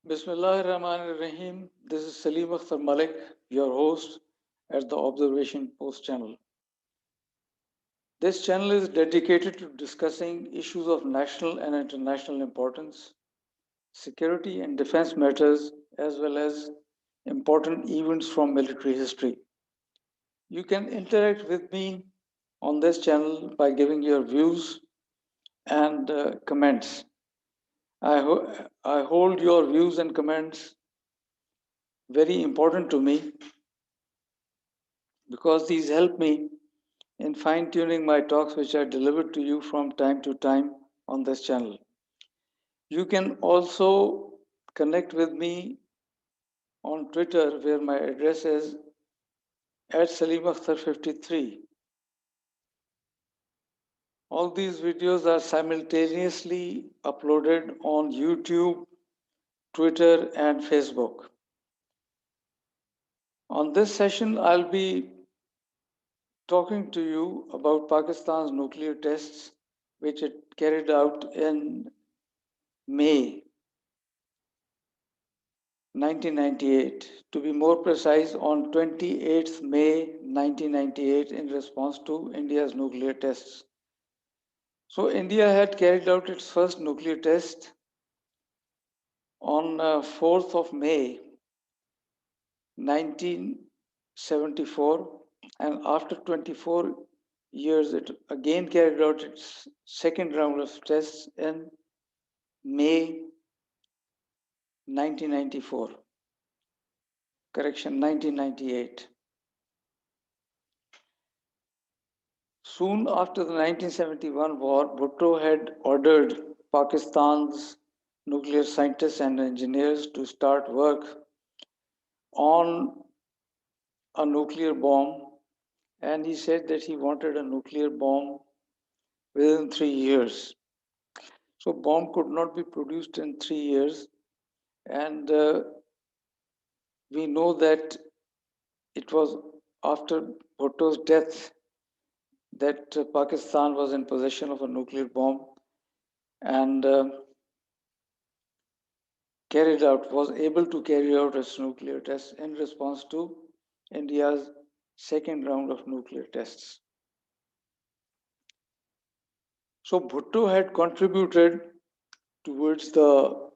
Bismillahirrahmanirrahim. This is Salim Akhtar Malik, your host at the Observation Post channel. This channel is dedicated to discussing issues of national and international importance, security and defense matters, as well as important events from military history. You can interact with me on this channel by giving your views and comments. I hold your views and comments very important to me because these help me in fine tuning my talks, which are delivered to you from time to time on this channel. You can also connect with me on Twitter, where my address is at SalimAkhtar53. All these videos are simultaneously uploaded on YouTube, Twitter, and Facebook. On this session, I'll be talking to you about Pakistan's nuclear tests, which it carried out in May 1998. To be more precise, on 28th May 1998, in response to India's nuclear tests. So, India had carried out its first nuclear test on 4th of May 1974, and after 24 years, it again carried out its second round of tests in May 1994. Correction, 1998. Soon after the 1971 war, Bhutto had ordered Pakistan's nuclear scientists and engineers to start work on a nuclear bomb, and he said that he wanted a nuclear bomb within 3 years. So, bomb could not be produced in 3 years, and we know that it was after Bhutto's death that Pakistan was in possession of a nuclear bomb and was able to carry out its nuclear tests in response to India's second round of nuclear tests. So Bhutto had contributed towards the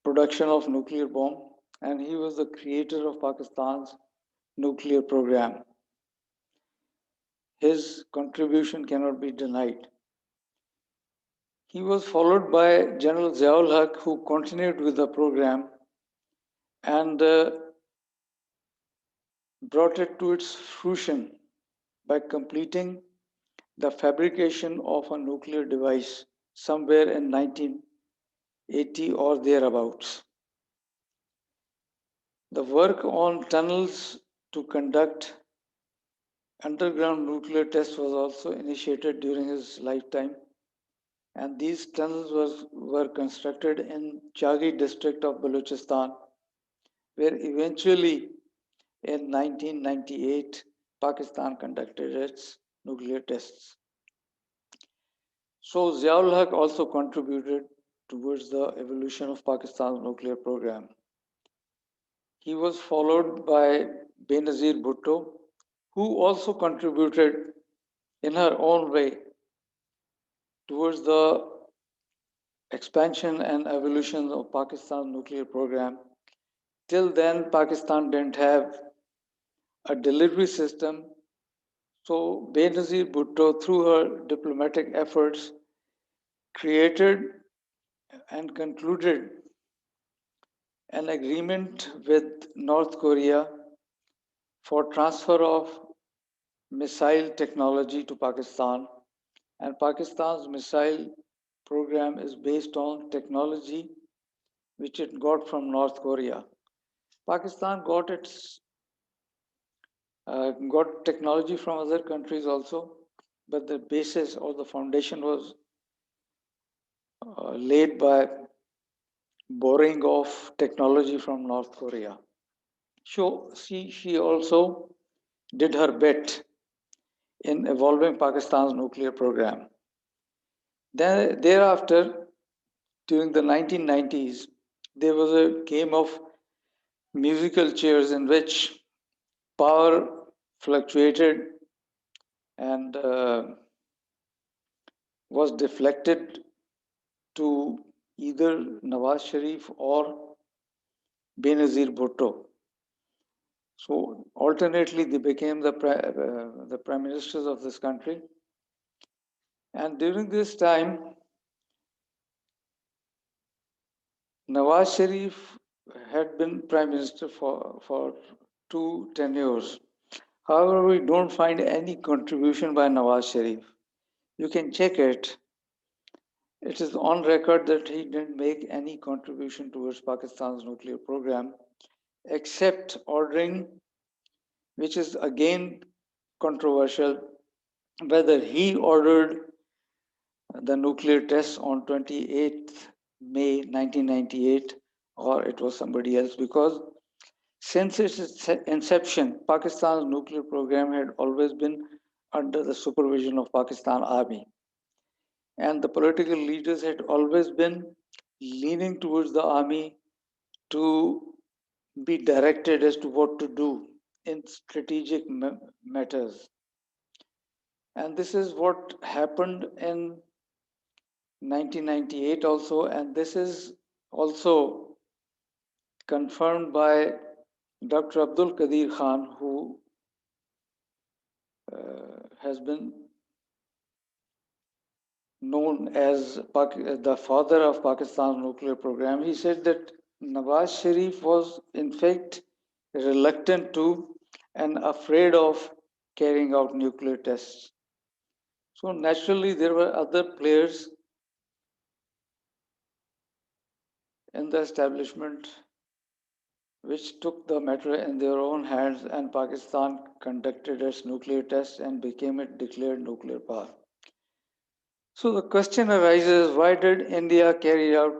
production of nuclear bomb, and he was the creator of Pakistan's nuclear program. His contribution cannot be denied. He was followed by General Ziaul Haq, who continued with the program and brought it to its fruition by completing the fabrication of a nuclear device somewhere in 1980 or thereabouts. The work on tunnels to conduct underground nuclear tests was also initiated during his lifetime, and these tunnels were constructed in Chagi district of Balochistan, where eventually in 1998 Pakistan conducted its nuclear tests. So Ziaul Haq also contributed towards the evolution of Pakistan's nuclear program. He was followed by Benazir Bhutto, who also contributed in her own way towards the expansion and evolution of Pakistan's nuclear program. Till then, Pakistan didn't have a delivery system. So Benazir Bhutto, through her diplomatic efforts, created and concluded an agreement with North Korea for transfer of missile technology to Pakistan, and Pakistan's missile program is based on technology which it got from North Korea. Pakistan got technology from other countries also, but the basis or the foundation was laid by borrowing of technology from North Korea. So she also did her bit in evolving Pakistan's nuclear program. Then, thereafter, during the 1990s, there was a game of musical chairs in which power fluctuated and was deflected to either Nawaz Sharif or Benazir Bhutto. So alternately, they became the prime ministers of this country. And during this time, Nawaz Sharif had been prime minister for 2 tenures. However, we don't find any contribution by Nawaz Sharif. You can check it. It is on record that he didn't make any contribution towards Pakistan's nuclear program, except ordering, which is again controversial, whether he ordered the nuclear tests on 28th May 1998 or it was somebody else, because since its inception, Pakistan's nuclear program had always been under the supervision of Pakistan Army. And the political leaders had always been leaning towards the army to be directed as to what to do in strategic matters. And this is what happened in 1998 also, and this is also confirmed by Dr. Abdul Qadir Khan, who has been known as the father of Pakistan's nuclear program. He said that Nawaz Sharif was in fact reluctant to and afraid of carrying out nuclear tests. So naturally, there were other players in the establishment which took the matter in their own hands, and Pakistan conducted its nuclear tests and became a declared nuclear power. So the question arises, why did India carry out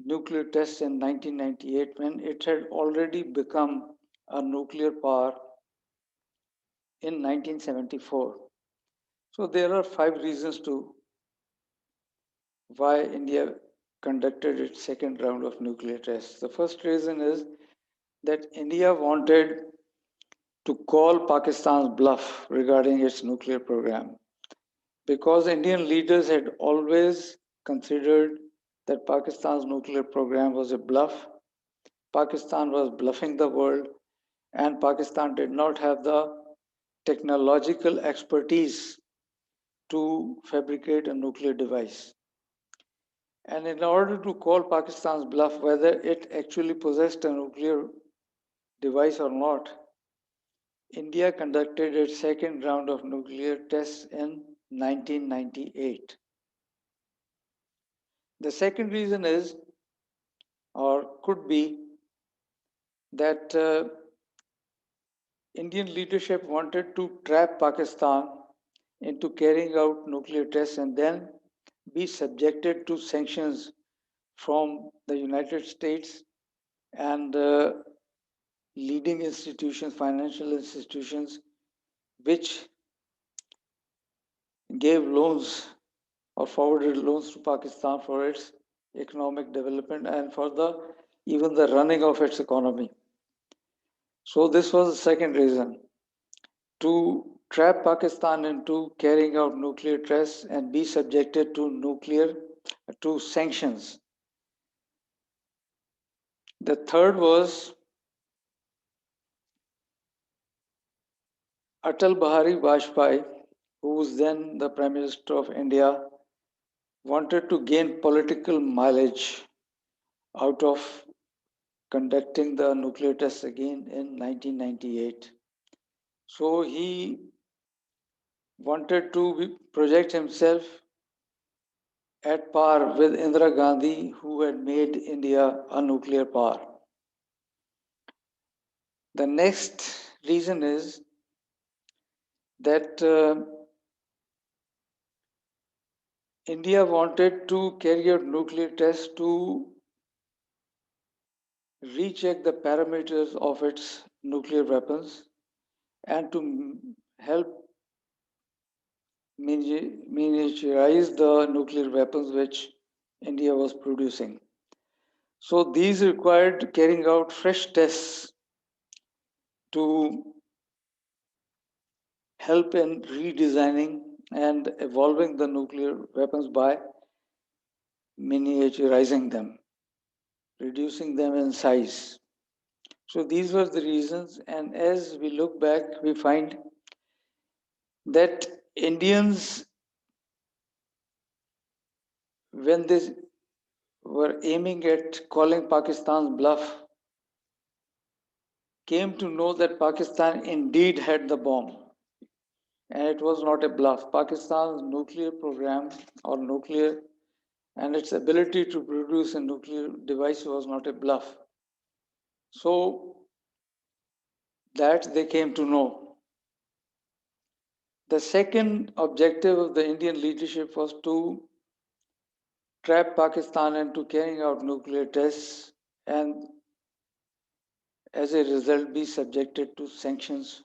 nuclear tests in 1998 when it had already become a nuclear power in 1974? So there are 5 reasons to why India conducted its second round of nuclear tests. The first reason is that India wanted to call Pakistan's bluff regarding its nuclear program, because Indian leaders had always considered that Pakistan's nuclear program was a bluff. Pakistan was bluffing the world, and Pakistan did not have the technological expertise to fabricate a nuclear device. And in order to call Pakistan's bluff, whether it actually possessed a nuclear device or not, India conducted its second round of nuclear tests in 1998. The second reason is, or could be, that Indian leadership wanted to trap Pakistan into carrying out nuclear tests and then be subjected to sanctions from the United States and leading institutions, financial institutions, which gave loans or forwarded loans to Pakistan for its economic development and for the even the running of its economy. So this was the second reason, to trap Pakistan into carrying out nuclear tests and be subjected to sanctions. The third was Atal Bihari Vajpayee, who was then the Prime Minister of India, wanted to gain political mileage out of conducting the nuclear tests again in 1998. So he wanted to project himself at par with Indira Gandhi, who had made India a nuclear power. The next reason is that India wanted to carry out nuclear tests to recheck the parameters of its nuclear weapons and to help miniaturize the nuclear weapons which India was producing. So these required carrying out fresh tests to help in redesigning and evolving the nuclear weapons by miniaturizing them, reducing them in size. So these were the reasons, and as we look back, we find that Indians, when they were aiming at calling Pakistan's bluff, came to know that Pakistan indeed had the bomb. And it was not a bluff. Pakistan's nuclear program or nuclear and its ability to produce a nuclear device was not a bluff. So that they came to know. The second objective of the Indian leadership was to trap Pakistan into carrying out nuclear tests and as a result be subjected to sanctions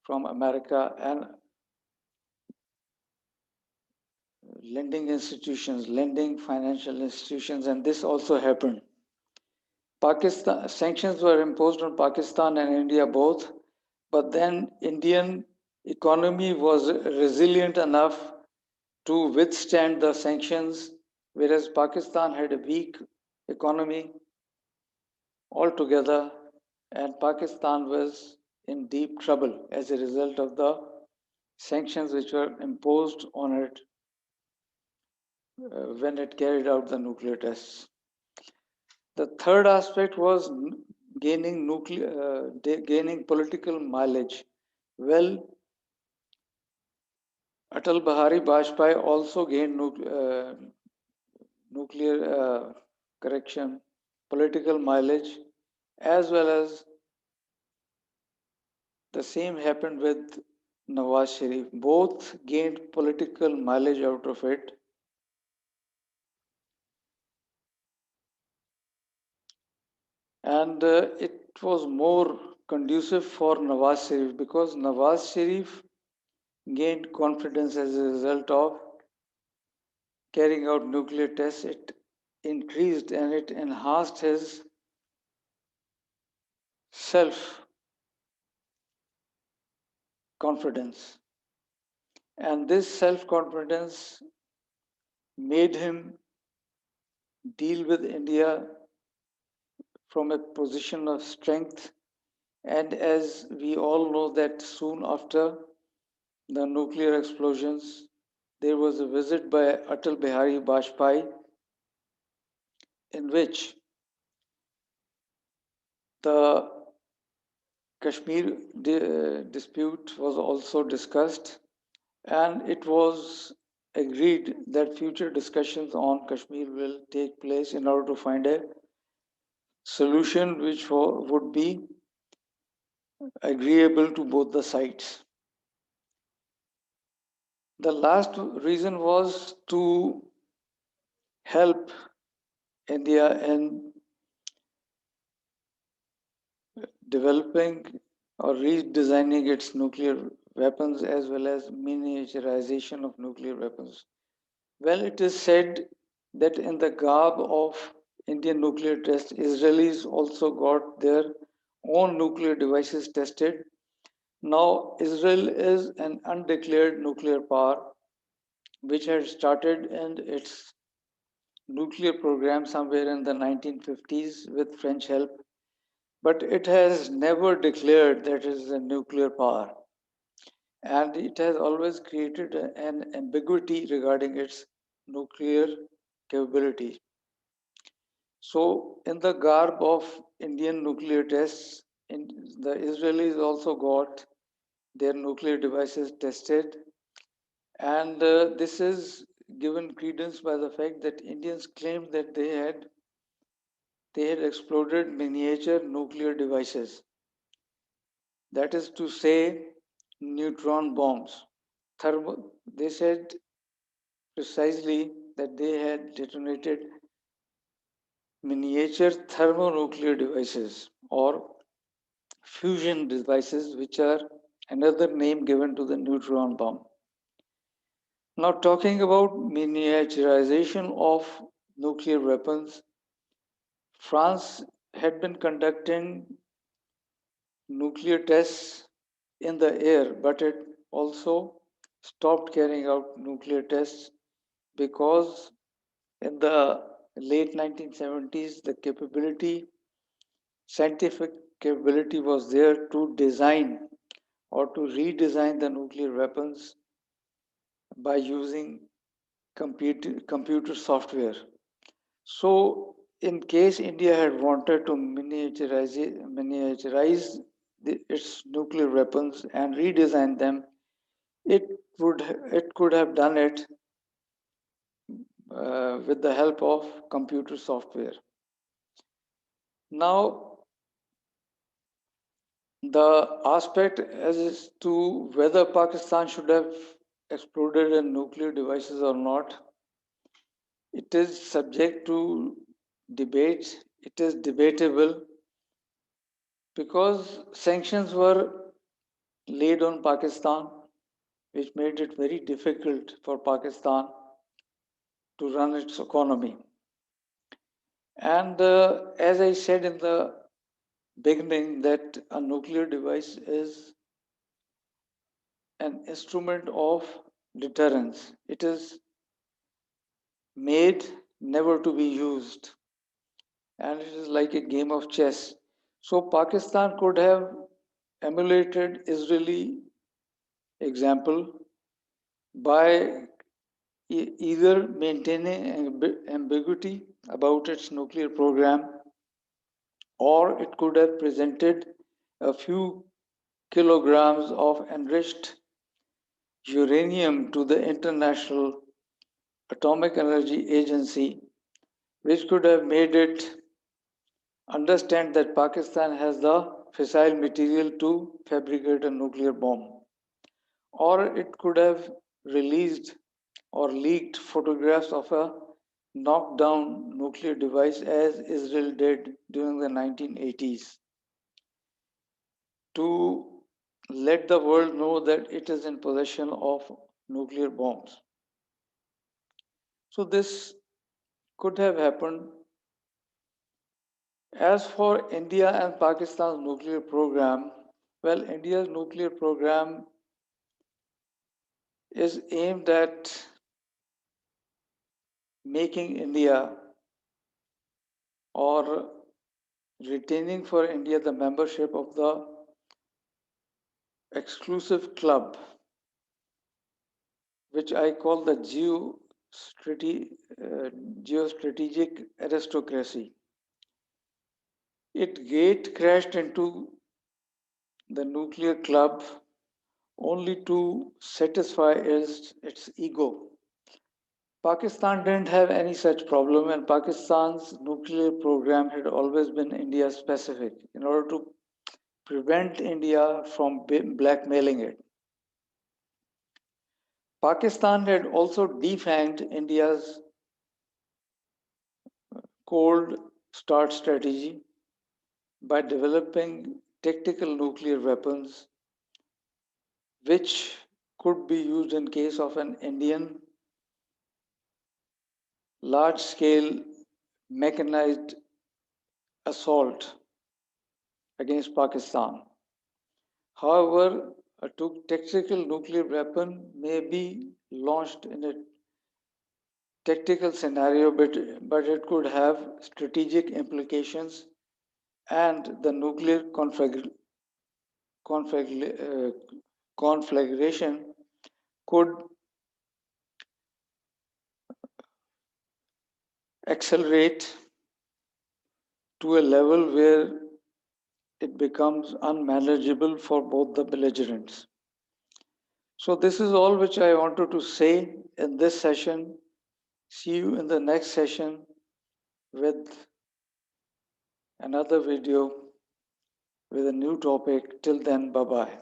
from America and lending financial institutions, and this also happened. Pakistan sanctions were imposed on Pakistan and India both, but then Indian economy was resilient enough to withstand the sanctions, whereas Pakistan had a weak economy altogether, and Pakistan was in deep trouble as a result of the sanctions which were imposed on it when it carried out the nuclear tests. The third aspect was gaining political mileage. Well, Atal Bihari Vajpayee also gained nuclear correction, political mileage, as well as the same happened with Nawaz Sharif. Both gained political mileage out of it. And it was more conducive for Nawaz Sharif because Nawaz Sharif gained confidence as a result of carrying out nuclear tests. It increased and it enhanced his self confidence. And this self confidence made him deal with India from a position of strength. And as we all know, that soon after the nuclear explosions, there was a visit by Atal Bihari Vajpayee in which the Kashmir dispute was also discussed, and it was agreed that future discussions on Kashmir will take place in order to find a solution which would be agreeable to both the sides. The last reason was to help India in developing or redesigning its nuclear weapons as well as miniaturization of nuclear weapons. Well, it is said that in the garb of Indian nuclear tests, Israelis also got their own nuclear devices tested. Now, Israel is an undeclared nuclear power which had started in its nuclear program somewhere in the 1950s with French help, but it has never declared that it is a nuclear power. And it has always created an ambiguity regarding its nuclear capability. So, in the garb of Indian nuclear tests, the Israelis also got their nuclear devices tested, and this is given credence by the fact that Indians claimed that they had exploded miniature nuclear devices. That is to say, neutron bombs. They said precisely that they had detonated miniature thermonuclear devices or fusion devices, which are another name given to the neutron bomb. Now, talking about miniaturization of nuclear weapons. France had been conducting nuclear tests in the air, but it also stopped carrying out nuclear tests because in the late 1970s, the scientific capability was there to design or to redesign the nuclear weapons by using computer software. So, in case India had wanted to miniaturize its nuclear weapons and redesign them, it it could have done it with the help of computer software. Now, the aspect as to whether Pakistan should have exploded in nuclear devices or not, it is subject to debate. It is debatable because sanctions were laid on Pakistan, which made it very difficult for Pakistan to run its economy. And as I said in the beginning, that a nuclear device is an instrument of deterrence. It is made never to be used, and it is like a game of chess. So Pakistan could have emulated Israeli example by either maintaining ambiguity about its nuclear program, or it could have presented a few kilograms of enriched uranium to the International Atomic Energy Agency, which could have made it understand that Pakistan has the fissile material to fabricate a nuclear bomb. Or it could have released or leaked photographs of a knocked down nuclear device as Israel did during the 1980s to let the world know that it is in possession of nuclear bombs. So this could have happened. As for India and Pakistan's nuclear program, well, India's nuclear program is aimed at making India or retaining for India the membership of the exclusive club, which I call the geostrategic aristocracy. It gate crashed into the nuclear club only to satisfy its ego. Pakistan didn't have any such problem, and Pakistan's nuclear program had always been India specific in order to prevent India from blackmailing it. Pakistan had also defanged India's cold start strategy by developing tactical nuclear weapons, which could be used in case of an Indian large scale mechanized assault against Pakistan. However, a tactical nuclear weapon may be launched in a tactical scenario, but it could have strategic implications, and the nuclear conflagration could accelerate to a level where it becomes unmanageable for both the belligerents. So, this is all which I wanted to say in this session. See you in the next session with another video with a new topic. Till then, bye bye.